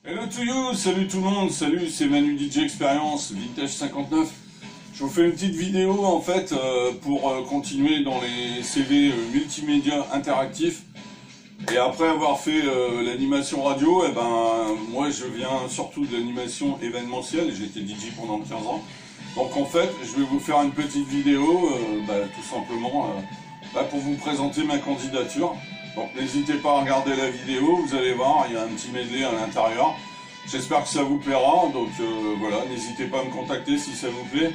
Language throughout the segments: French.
Hello to you, salut tout le monde, salut, c'est Manu DJ Experience, Vintage 59. Je vous fais une petite vidéo en fait pour continuer dans les CV multimédia interactifs. Et après avoir fait l'animation radio, moi je viens surtout de l'animation événementielle, j'ai été DJ pendant 15 ans. Donc en fait, je vais vous faire une petite vidéo, tout simplement pour vous présenter ma candidature. Donc n'hésitez pas à regarder la vidéo, vous allez voir, il y a un petit medley à l'intérieur. J'espère que ça vous plaira, donc voilà, n'hésitez pas à me contacter si ça vous plaît.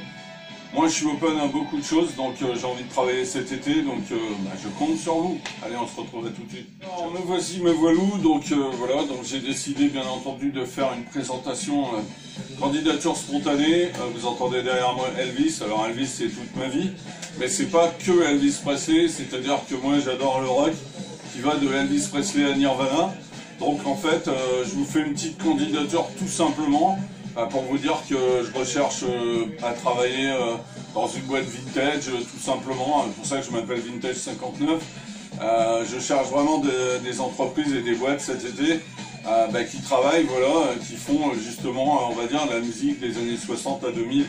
Moi je suis open à beaucoup de choses, donc j'ai envie de travailler cet été, donc je compte sur vous. Allez, on se retrouve tout de suite. Alors, me voici, me voilou, donc voilà, donc j'ai décidé bien entendu de faire une présentation candidature spontanée. Vous entendez derrière moi Elvis, alors Elvis c'est toute ma vie, mais c'est pas que Elvis Presley, c'est-à-dire que moi j'adore le rock, qui va de Elvis Presley à Nirvana. Donc en fait, je vous fais une petite candidature tout simplement pour vous dire que je recherche à travailler dans une boîte vintage, tout simplement. C'est pour ça que je m'appelle Vintage 59. Je cherche vraiment des entreprises et des boîtes cet été qui travaillent, voilà, qui font justement, on va dire, la musique des années 60 à 2000.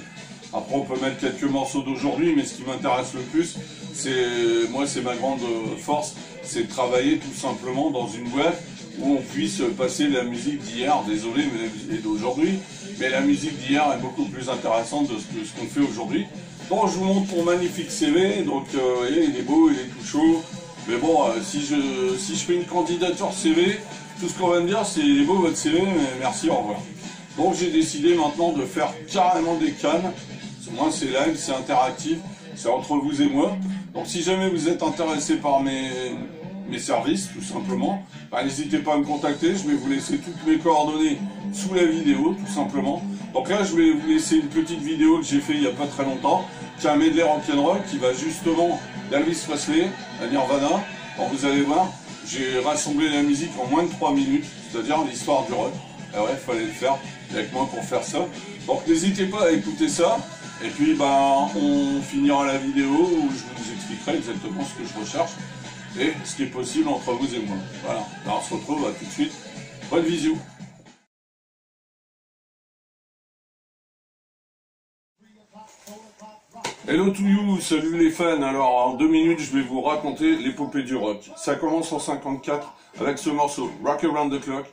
Après, on peut mettre quelques morceaux d'aujourd'hui, mais ce qui m'intéresse le plus, c'est ma grande force, c'est de travailler tout simplement dans une boîte où on puisse passer la musique d'hier, désolé, mais d'aujourd'hui, mais la musique d'hier est beaucoup plus intéressante de ce qu'on fait aujourd'hui. Bon, je vous montre mon magnifique CV, donc vous voyez, il est beau, il est tout chaud, mais bon, si je fais une candidature CV, tout ce qu'on va me dire, c'est il est beau votre CV, mais merci, au revoir. Donc j'ai décidé maintenant de faire carrément des cannes. Moi c'est live, c'est interactif, c'est entre vous et moi. Donc si jamais vous êtes intéressé par mes services, tout simplement, n'hésitez pas à me contacter, je vais vous laisser toutes mes coordonnées sous la vidéo, tout simplement. Donc là je vais vous laisser une petite vidéo que j'ai fait il n'y a pas très longtemps, qui est un medley rock'n'roll qui va justement d'Elvis Presley à Nirvana. Donc vous allez voir, j'ai rassemblé la musique en moins de 3 minutes, c'est-à-dire l'histoire du rock. Et ouais, il fallait le faire avec moi pour faire ça. Donc n'hésitez pas à écouter ça. Et puis on finira la vidéo où je vous expliquerai exactement ce que je recherche et ce qui est possible entre vous et moi. Voilà, alors on se retrouve tout de suite. Bonne visio. Hello to you, salut les fans. Alors en 2 minutes je vais vous raconter l'épopée du rock. Ça commence en 54 avec ce morceau Rock Around the Clock,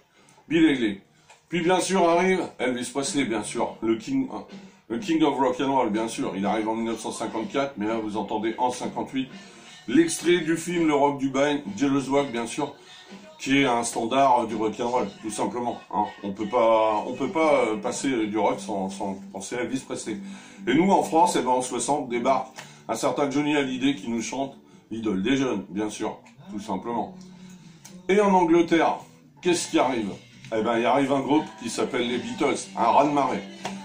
Bill Haley. Puis bien sûr arrive Elvis Presley, bien sûr, le King of Rock'n'Roll, bien sûr. Il arrive en 1954, mais là vous entendez en 58 l'extrait du film Le Rock du Bain, Jealous Rock, bien sûr, qui est un standard du rock'n'roll, tout simplement. Hein. On peut pas passer du rock sans penser à Elvis Presley. Et nous en France, en 60 débarque un certain Johnny Hallyday qui nous chante l'idole des jeunes, bien sûr, tout simplement. Et en Angleterre, qu'est-ce qui arrive? Il arrive un groupe qui s'appelle les Beatles, un raz-de-marée.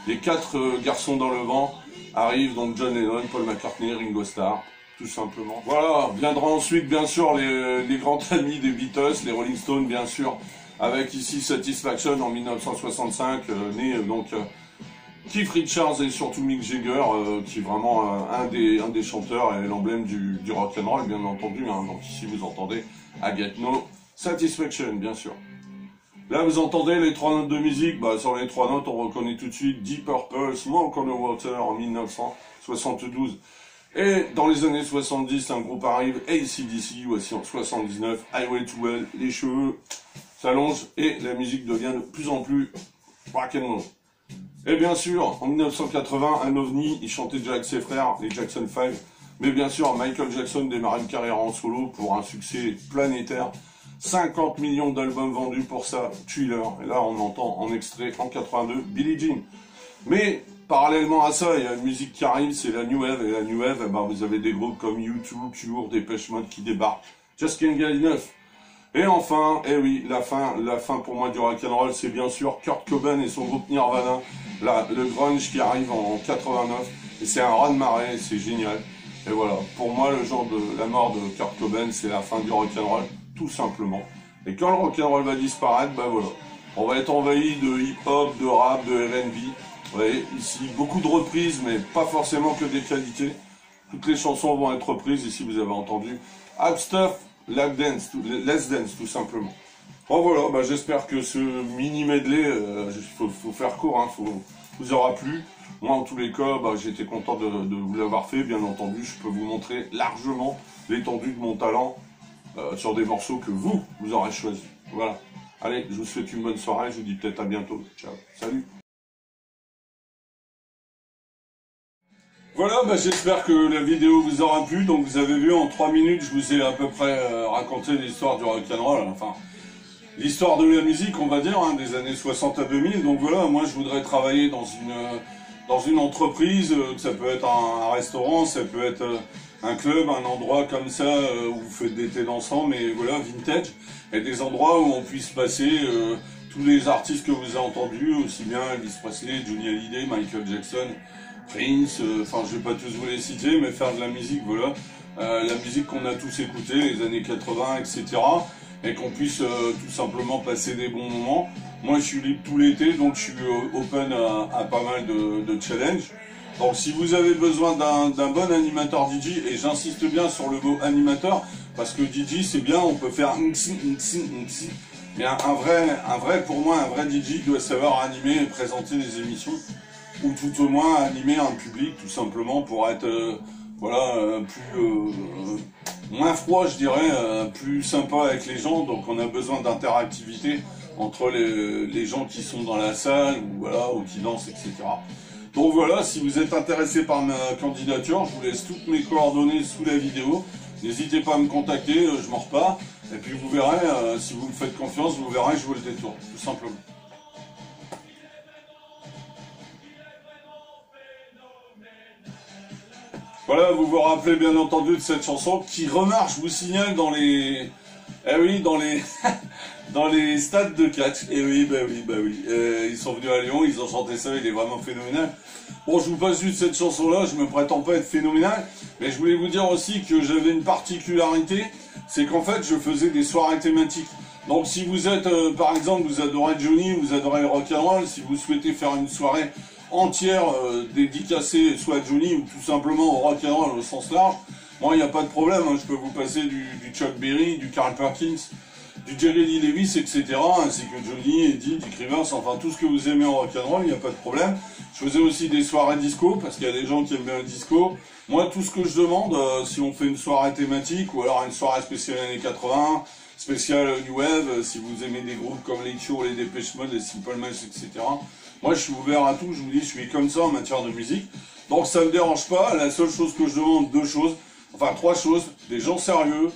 Les 4 garçons dans le vent arrivent, donc John Lennon, Paul McCartney, Ringo Starr, tout simplement. Voilà, viendra ensuite bien sûr les grands amis des Beatles, les Rolling Stones bien sûr, avec ici Satisfaction en 1965, né Keith Richards et surtout Mick Jagger, qui est vraiment un des chanteurs et l'emblème du rock'n'roll bien entendu, hein. Donc ici vous entendez I Get No Satisfaction bien sûr. Là, vous entendez les 3 notes de musique. Sur les 3 notes, on reconnaît tout de suite Deep Purple, Smoke on the Water en 1972. Et dans les années 70, un groupe arrive, AC/DC, voici en 79, Highway to Hell, les cheveux s'allongent et la musique devient de plus en plus rock'n'roll. Et bien sûr, en 1980, un ovni, il chantait déjà avec ses frères, les Jackson 5. Mais bien sûr, Michael Jackson démarre une carrière en solo pour un succès planétaire. 50 millions d'albums vendus pour ça, Thriller. Et là, on entend en extrait en 82 Billie Jean. Mais parallèlement à ça, il y a une musique qui arrive, c'est la New Wave. Et la New Wave, vous avez des groupes comme U2, Cure, Depeche Mode qui débarquent. Just Can't Get Enough. Et enfin, oui, la fin pour moi du rock'n'roll, c'est bien sûr Kurt Cobain et son groupe Nirvana. Là, le grunge qui arrive en 89. Et c'est un raz-de-marée, c'est génial. Et voilà, pour moi, le jour de la mort de Kurt Cobain, c'est la fin du rock'n'roll. Tout simplement. Et quand le rock'n'roll va disparaître, voilà. On va être envahi de hip-hop, de rap, de R&B. Vous voyez, ici, beaucoup de reprises, mais pas forcément que des qualités. Toutes les chansons vont être reprises. Ici, vous avez entendu Up Stuff, Let's Dance, tout simplement. Bon voilà, bah, j'espère que ce mini medley, faut faire court, hein, vous aura plu. Moi en tous les cas, bah, j'ai été content de vous l'avoir fait, bien entendu, je peux vous montrer largement l'étendue de mon talent sur des morceaux que vous aurez choisis. Voilà. Allez, je vous souhaite une bonne soirée, je vous dis peut-être à bientôt. Ciao, salut. Voilà, bah, j'espère que la vidéo vous aura plu. Donc vous avez vu, en 3 minutes, je vous ai à peu près raconté l'histoire du rock'n'roll, enfin l'histoire de la musique, on va dire, hein, des années 60 à 2000. Donc voilà, moi je voudrais travailler dans une entreprise, ça peut être un restaurant, ça peut être un club, un endroit comme ça où vous faites des thés dansants, mais voilà, vintage, et des endroits où on puisse passer tous les artistes que vous avez entendus, aussi bien Elvis Presley, Johnny Hallyday, Michael Jackson, Prince, enfin je vais pas tous vous les citer, mais faire de la musique, voilà, la musique qu'on a tous écoutée, les années 80, etc., et qu'on puisse tout simplement passer des bons moments. Moi je suis libre tout l'été, donc je suis open à pas mal de challenges. Donc si vous avez besoin d'un bon animateur DJ, et j'insiste bien sur le mot animateur, parce que DJ c'est bien, on peut faire mais un vrai, pour moi, un vrai DJ doit savoir animer et présenter des émissions, ou tout au moins animer un public, tout simplement, pour être voilà, moins froid, je dirais, plus sympa avec les gens. Donc on a besoin d'interactivité entre les gens qui sont dans la salle, ou voilà, ou qui dansent, etc. Donc voilà, si vous êtes intéressé par ma candidature, je vous laisse toutes mes coordonnées sous la vidéo. N'hésitez pas à me contacter, je m'en repars. Et puis vous verrez, si vous me faites confiance, vous verrez, je vous le détourne, tout simplement. Voilà, vous vous rappelez bien entendu de cette chanson qui remarche, je vous signale, dans les... Eh oui, dans les... dans les stades de catch. Eh oui, bah oui, bah oui. Ils sont venus à Lyon, ils ont chanté ça, il est vraiment phénoménal. Bon, je vous passe juste cette chanson-là, je me prétends pas être phénoménal, mais je voulais vous dire aussi que j'avais une particularité, c'est qu'en fait, je faisais des soirées thématiques. Donc si vous êtes, par exemple, vous adorez Johnny, vous adorez le rock'n'roll, si vous souhaitez faire une soirée entière dédicacée soit à Johnny ou tout simplement au rock'n'roll au sens large, moi, il n'y a pas de problème, hein, je peux vous passer du Chuck Berry, du Carl Perkins, du Jerry Lee Lewis, etc., ainsi que Johnny, Eddie, Dick Rivers, enfin tout ce que vous aimez en rock'n'roll, il n'y a pas de problème. Je faisais aussi des soirées disco, parce qu'il y a des gens qui aiment bien le disco. Moi, tout ce que je demande, si on fait une soirée thématique, ou alors une soirée spéciale années 80, spéciale New Wave, si vous aimez des groupes comme les Cure, les Depeche Mode, les Simple Minds, etc., moi je suis ouvert à tout, je vous dis, je suis comme ça en matière de musique. Donc ça ne me dérange pas, la seule chose que je demande, deux choses, enfin trois choses, des gens sérieux,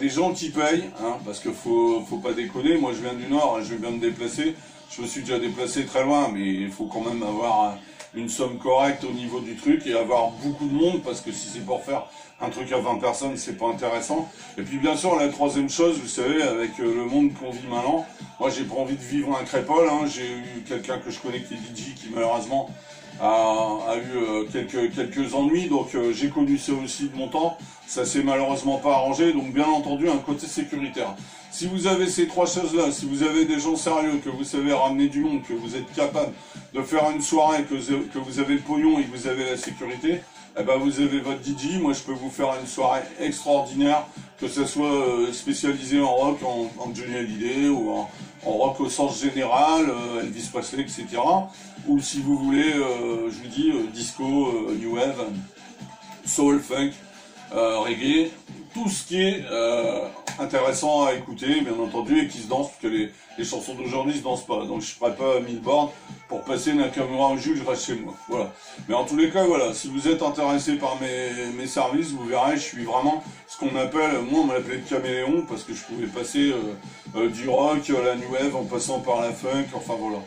des gens qui payent, hein, parce que faut pas déconner, moi je viens du Nord, je vais bien me déplacer, je me suis déjà déplacé très loin, mais il faut quand même avoir une somme correcte au niveau du truc et avoir beaucoup de monde, parce que si c'est pour faire un truc à 20 personnes, c'est pas intéressant. Et puis bien sûr, la troisième chose, vous savez, avec le monde qu'on vit maintenant, moi j'ai pas envie de vivre un crépole, hein. J'ai eu quelqu'un que je connais qui est DJ, qui malheureusement a eu quelques ennuis, donc j'ai connu ça aussi de mon temps, ça s'est malheureusement pas arrangé, donc bien entendu un côté sécuritaire. Si vous avez ces trois choses-là, si vous avez des gens sérieux, que vous savez ramener du monde, que vous êtes capable de faire une soirée, que vous avez le pognon et que vous avez la sécurité, eh ben vous avez votre DJ, moi je peux vous faire une soirée extraordinaire, que ce soit spécialisé en rock, en Johnny Hallyday, ou en rock au sens général, Elvis Presley, etc. Ou si vous voulez, je vous dis, disco, new wave, soul, funk, reggae, tout ce qui est intéressant à écouter, bien entendu, et qui se danse, parce que les chansons d'aujourd'hui se dansent pas. Donc je ne ferai pas 1000 bornes pour passer Nakamura au juge, je reste chez moi. Voilà. Mais en tous les cas, voilà, si vous êtes intéressé par mes services, vous verrez, je suis vraiment ce qu'on appelle, moi on m'appelait le caméléon, parce que je pouvais passer du rock à la new wave en passant par la funk, enfin voilà.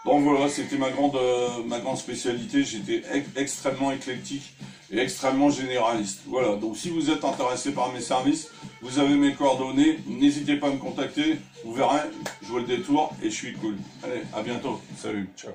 Donc voilà, c'était ma grande spécialité, j'étais extrêmement éclectique et extrêmement généraliste. Voilà, donc si vous êtes intéressé par mes services, vous avez mes coordonnées, n'hésitez pas à me contacter, vous verrez, je vois le détour et je suis cool. Allez, à bientôt, salut, ciao.